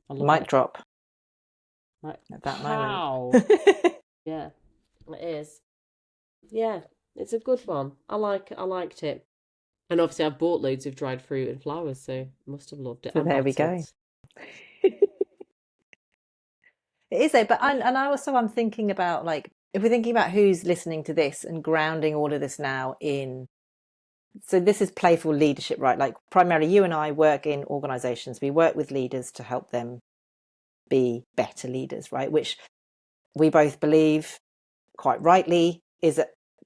I love Mic it. drop Like, at that moment. pow. Yeah, it is. Yeah, it's a good one. I liked it. And obviously I've bought loads of dried fruit and flowers, so must have loved it. So And there we bottled. go. It is though, but I'm thinking about, like, if we're thinking about who's listening to this and grounding all of this now in, so this is playful leadership, right? Like, primarily you and I work in organizations. We work with leaders to help them be better leaders, right? Which we both believe, quite rightly, is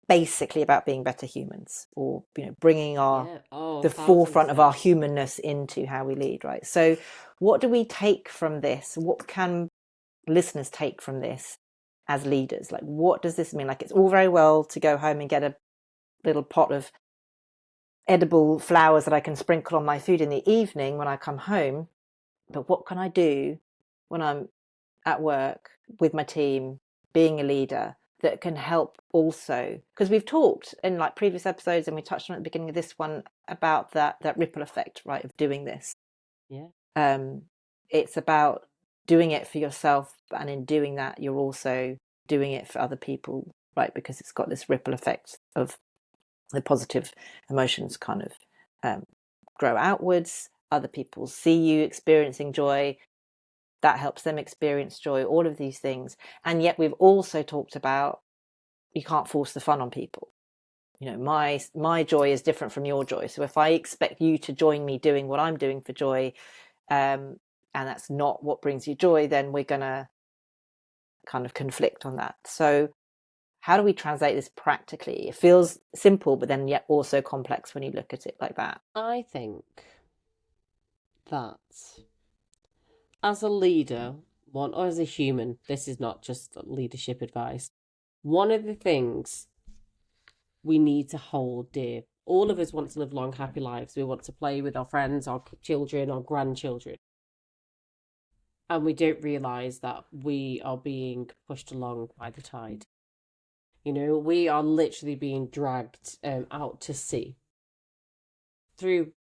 basically about being better humans, or, you know, bringing Yeah. Oh, the forefront of 1000%. our humanness into how we lead, right? So what do we take from this? What can listeners take from this as leaders? Like, what does this mean? Like, it's all very well to go home and get a little pot of edible flowers that I can sprinkle on my food in the evening when I come home, but what can I do when I'm at work with my team, being a leader, that can help also? Because we've talked in, like, previous episodes, and we touched on at the beginning of this one, about that ripple effect, right, of doing this. Yeah. It's about doing it for yourself, and in doing that you're also doing it for other people, right? Because it's got this ripple effect of the positive emotions kind of grow outwards. Other people see you experiencing joy, that helps them experience joy, all of these things. And yet we've also talked about, you can't force the fun on people. You know, my joy is different from your joy, so if I expect you to join me doing what I'm doing for joy, and that's not what brings you joy, then we're going to kind of conflict on that. So how do we translate this practically? It feels simple, but then yet also complex when you look at it like that. I think that as a leader, or as a human, this is not just leadership advice. One of the things we need to hold dear. All of us want to live long, happy lives. We want to play with our friends, our children, our grandchildren. And we don't realize that we are being pushed along by the tide. You know, we are literally being dragged out to sea through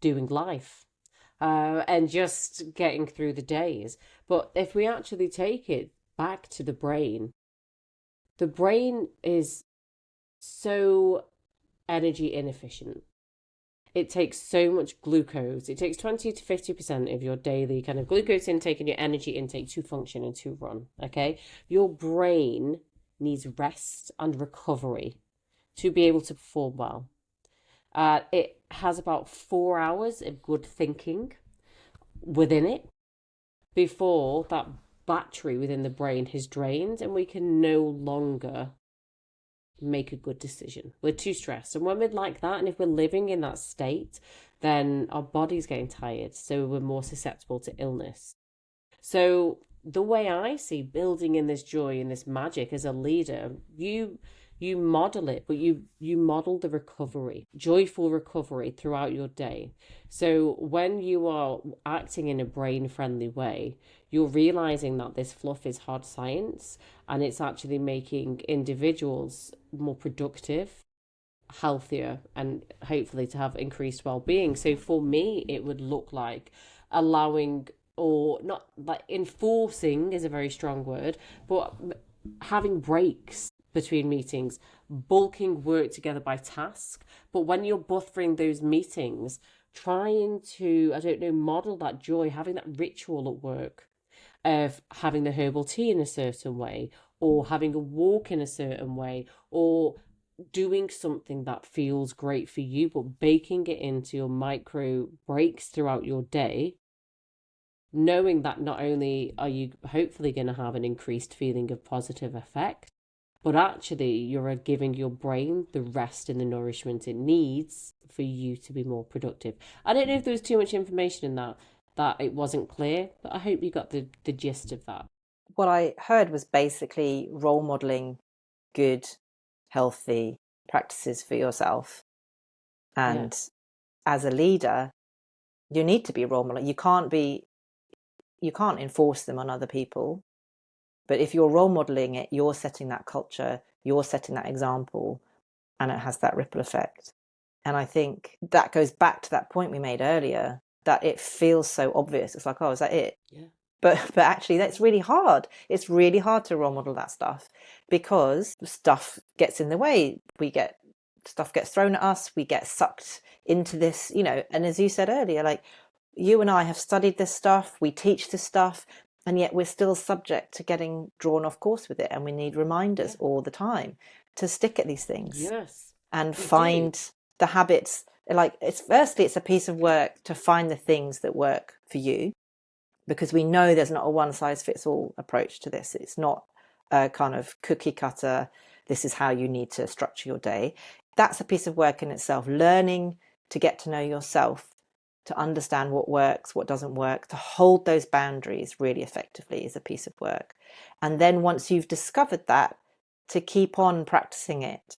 doing life and just getting through the days. But if we actually take it back to the brain is so energy inefficient. It takes so much glucose. It takes 20 to 50% of your daily kind of glucose intake and your energy intake to function and to run. Okay. Your brain needs rest and recovery to be able to perform well. It has about 4 hours of good thinking within it before that battery within the brain has drained and we can no longer make a good decision. We're too stressed. And when we're like that, and if we're living in that state, then our body's getting tired. So we're more susceptible to illness. So the way I see building in this joy and this magic as a leader, you model it, but you model the recovery, joyful recovery throughout your day. So when you are acting in a brain friendly way, you're realizing that this fluff is hard science and it's actually making individuals more productive, healthier, and hopefully to have increased well-being. So for me, it would look like allowing, or not like enforcing is a very strong word, but having breaks between meetings, bulking work together by task. But when you're buffering those meetings, trying to, I don't know, model that joy, having that ritual at work of having the herbal tea in a certain way, or having a walk in a certain way, or doing something that feels great for you, but baking it into your micro breaks throughout your day, knowing that not only are you hopefully going to have an increased feeling of positive effect, but actually you're giving your brain the rest and the nourishment it needs for you to be more productive. I don't know if there was too much information in that it wasn't clear, but I hope you got the gist of that. What I heard was basically role modeling good, healthy practices for yourself. Yeah. And as a leader, You need to be role model. You can't enforce them on other people. But if you're role modeling it, you're setting that culture, you're setting that example, and it has that ripple effect. And I think that goes back to that point we made earlier, that it feels so obvious. It's like, oh, is that it? Yeah. But actually, that's really hard. It's really hard to role model that stuff because stuff gets in the way. Stuff gets thrown at us. We get sucked into this, and as you said earlier, like you and I have studied this stuff, we teach this stuff, and yet we're still subject to getting drawn off course with it. And we need reminders all the time to stick at these things. Yes. And find the habits. Like it's a piece of work to find the things that work for you, because we know there's not a one size fits all approach to this. It's not a kind of cookie cutter, this is how you need to structure your day. That's a piece of work in itself. Learning to get to know yourself, to understand what works, what doesn't work, to hold those boundaries really effectively is a piece of work. And then once you've discovered that, to keep on practicing it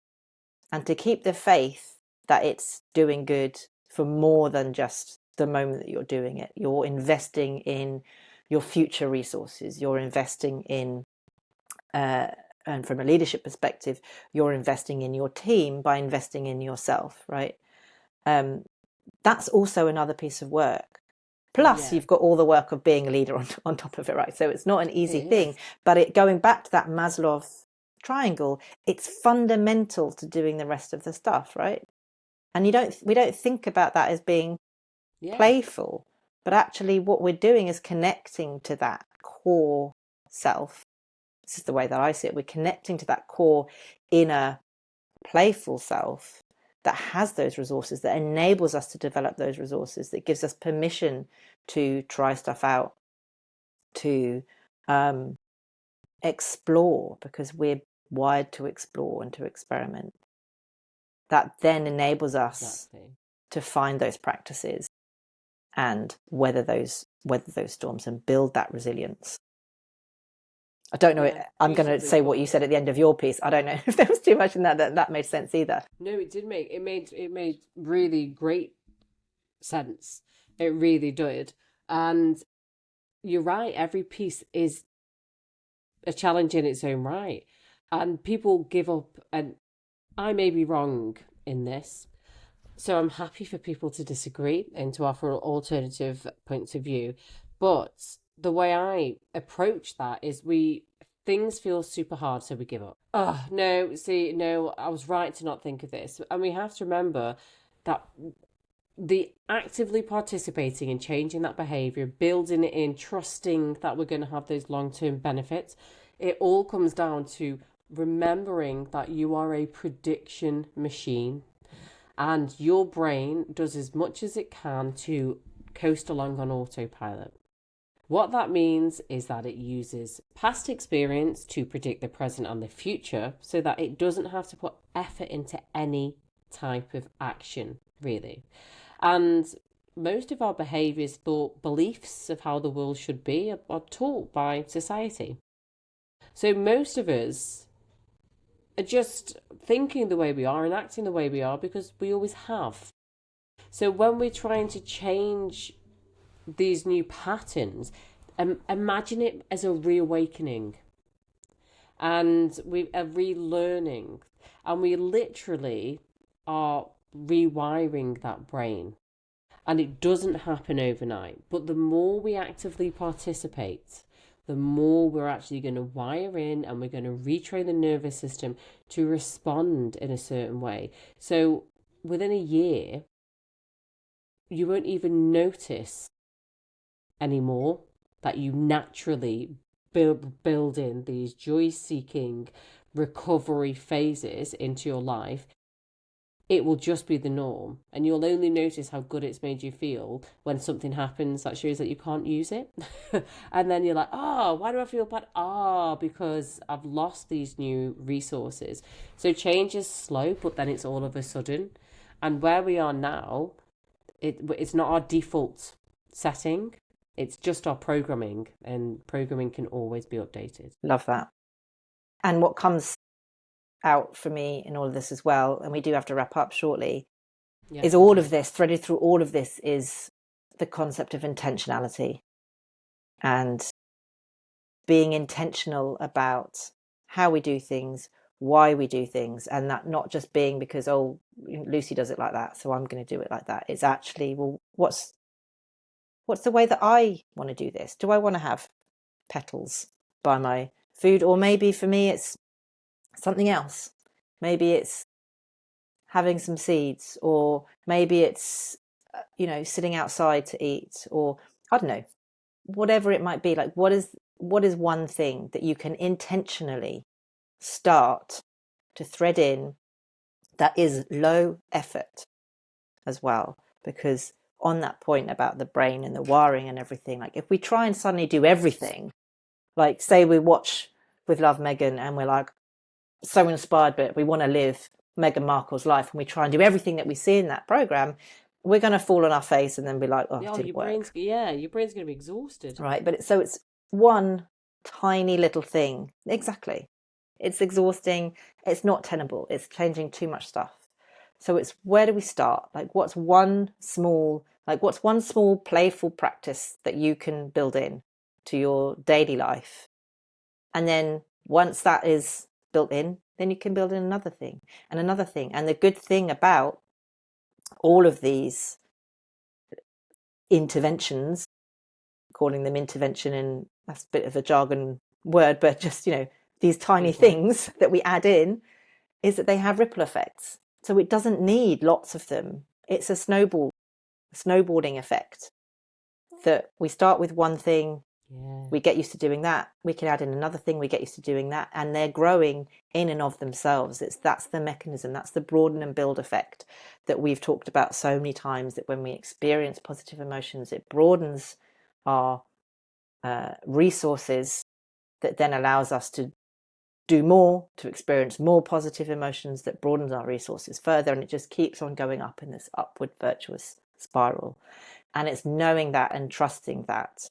and to keep the faith that it's doing good for more than just the moment that you're doing it. You're investing in your future resources. You're investing in, and from a leadership perspective, you're investing in your team by investing in yourself, right? That's also another piece of work. Plus, you've got all the work of being a leader on top of it, right? So it's not an easy thing. But going back to that Maslow triangle, it's fundamental to doing the rest of the stuff, right? And we don't think about that as being playful, but actually what we're doing is connecting to that core self. This is the way that I see it. We're connecting to that core inner playful self that has those resources, that enables us to develop those resources, that gives us permission to try stuff out, to explore, because we're wired to explore and to experiment. That then enables us to find those practices and weather those storms and build that resilience. I don't know. I'm going to say what you said at the end of your piece. I don't know if there was too much in that made sense either. No, it made really great sense. It really did. And you're right. Every piece is a challenge in its own right. And people give up, and I may be wrong in this. So I'm happy for people to disagree and to offer alternative points of view. But the way I approach that is things feel super hard, so we give up. Oh, no, I was right to not think of this. And we have to remember that the actively participating in changing that behaviour, building it in, trusting that we're going to have those long-term benefits, it all comes down to remembering that you are a prediction machine. And your brain does as much as it can to coast along on autopilot. What that means is that it uses past experience to predict the present and the future so that it doesn't have to put effort into any type of action, really. And most of our behaviours, thought, beliefs of how the world should be are taught by society. So most of us are just thinking the way we are and acting the way we are because we always have. So when we're trying to change these new patterns, imagine it as a reawakening and a relearning, and we literally are rewiring that brain. And it doesn't happen overnight, but the more we actively participate, the more we're actually going to wire in, and we're going to retrain the nervous system to respond in a certain way. So within a year, you won't even notice anymore that you naturally build in these joy-seeking recovery phases into your life. It will just be the norm, and you'll only notice how good it's made you feel when something happens that shows that you can't use it. And then you're like, oh, why do I feel bad? Because I've lost these new resources. So change is slow, but then it's all of a sudden. And where we are now, it's not our default setting. It's just our programming, and programming can always be updated. Love that. And what comes out for me in all of this as well, and we do have to wrap up shortly, is all of this, threaded through all of this, is the concept of intentionality and being intentional about how we do things, why we do things, and that not just being because, oh, Lucy does it like that, so I'm going to do it like that. It's actually, well, what's the way that I want to do this? Do I want to have petals by my food? Or maybe for me, it's something else. Maybe it's having some seeds, or maybe it's, sitting outside to eat, or I don't know, whatever it might be. Like, what is one thing that you can intentionally start to thread in that is low effort as well? Because on that point about the brain and the wiring and everything, like if we try and suddenly do everything, like say we watch With Love Meghan and we're like so inspired, but we want to live Meghan Markle's life, and we try and do everything that we see in that program, we're going to fall on our face and then be like, oh, it didn't work. Your brain's going to be exhausted. Right. But it's one tiny little thing. Exactly. It's exhausting. It's not tenable. It's changing too much stuff. So it's, where do we start? Like, what's one small playful practice that you can build in to your daily life? And then once that is built in, then you can build in another thing and another thing. And the good thing about all of these interventions, calling them intervention, and that's a bit of a jargon word, but just, these tiny things that we add in, is that they have ripple effects. So it doesn't need lots of them. It's a snowballing effect, that we start with one thing, we get used to doing that, we can add in another thing, we get used to doing that, and they're growing in and of themselves. That's the mechanism, that's the broaden and build effect that we've talked about so many times, that when we experience positive emotions, it broadens our resources, that then allows us to do more, to experience more positive emotions, that broadens our resources further, and it just keeps on going up in this upward virtuous spiral. And it's knowing that and trusting that,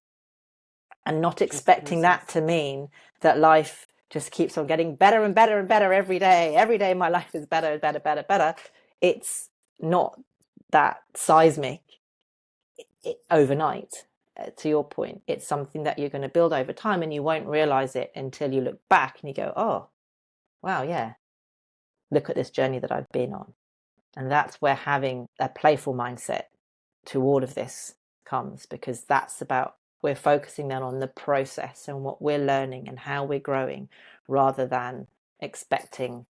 and not expecting that to mean that life just keeps on getting better and better and better every day. Every day my life is better, better, better, better. It's not that seismic overnight. To your point, it's something that you're going to build over time, and you won't realize it until you look back and you go, oh, wow, yeah, look at this journey that I've been on. And that's where having a playful mindset to all of this comes, because that's about, we're focusing then on the process and what we're learning and how we're growing, rather than expecting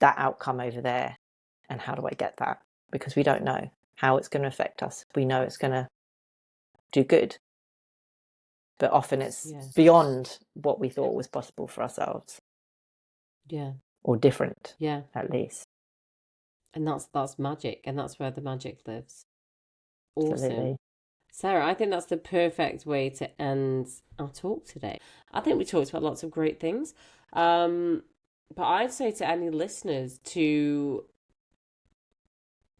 that outcome over there. And how do I get that? Because we don't know how it's going to affect us. We know it's going to do good, but often it's beyond what we thought was possible for ourselves. Yeah. Or different. Yeah. At least. And that's magic, and that's where the magic lives. Awesome. Absolutely. Sarah, I think that's the perfect way to end our talk today. I think we talked about lots of great things. But I'd say to any listeners to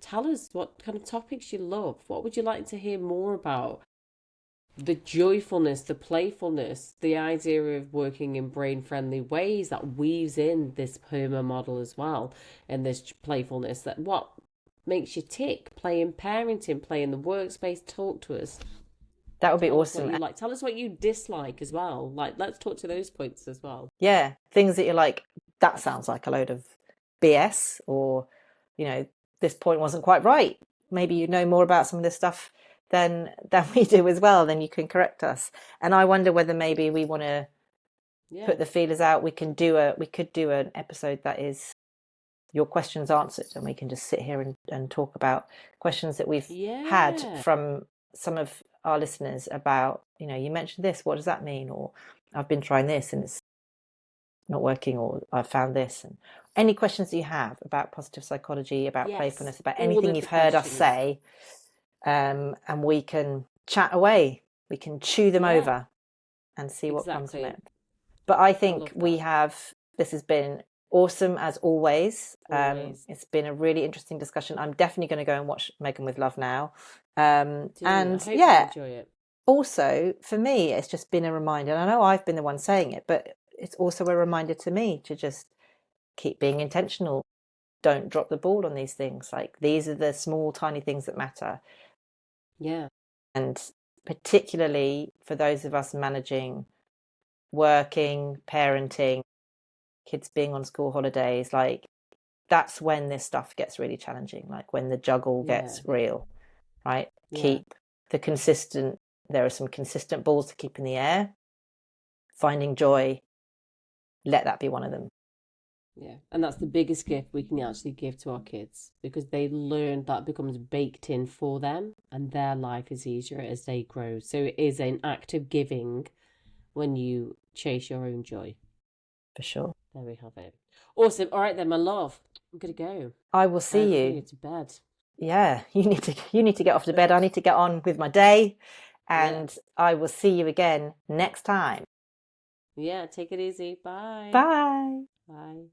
tell us what kind of topics you love. What would you like to hear more about? The joyfulness, the playfulness, the idea of working in brain-friendly ways that weaves in this PERMA model as well, and this playfulness. That what makes you tick? Play in parenting, play in the workspace. Talk to us. That would be awesome. Tell us what you dislike as well. Like, let's talk to those points as well. Yeah, things that you're like, that sounds like a load of BS, or, this point wasn't quite right. Maybe you know more about some of this stuff than we do as well. Then you can correct us. And I wonder whether maybe we want to put the feelers out. We could do an episode that is your questions answered, and we can just sit here and talk about questions that we've had from some of our listeners about, you mentioned this, what does that mean? Or I've been trying this and it's not working, or I've found this. And any questions that you have about positive psychology, about playfulness, about anything you've heard us say, and we can chat away. We can chew them over and see what comes from it. But I think this has been awesome as always. It's been a really interesting discussion. I'm definitely going to go and watch Meghan with Love now. And I hope you enjoy it. Also for me, it's just been a reminder, and I know I've been the one saying it, but it's also a reminder to me to just keep being intentional. Don't drop the ball on these things. Like, these are the small, tiny things that matter. Yeah. And particularly for those of us managing working, parenting, kids being on school holidays, like that's when this stuff gets really challenging, like when the juggle gets real, right? Keep the consistent, there are some consistent balls to keep in the air. Finding joy, let that be one of them. Yeah, and that's the biggest gift we can actually give to our kids, because they learn that becomes baked in for them and their life is easier as they grow. So it is an act of giving when you chase your own joy. For sure. There we have it. Awesome. All right then, my love. I'm gonna go. I will see you. I'm gonna go to bed. Yeah, you need to get off to bed. I need to get on with my day, and I will see you again next time. Yeah, take it easy. Bye. Bye. Bye.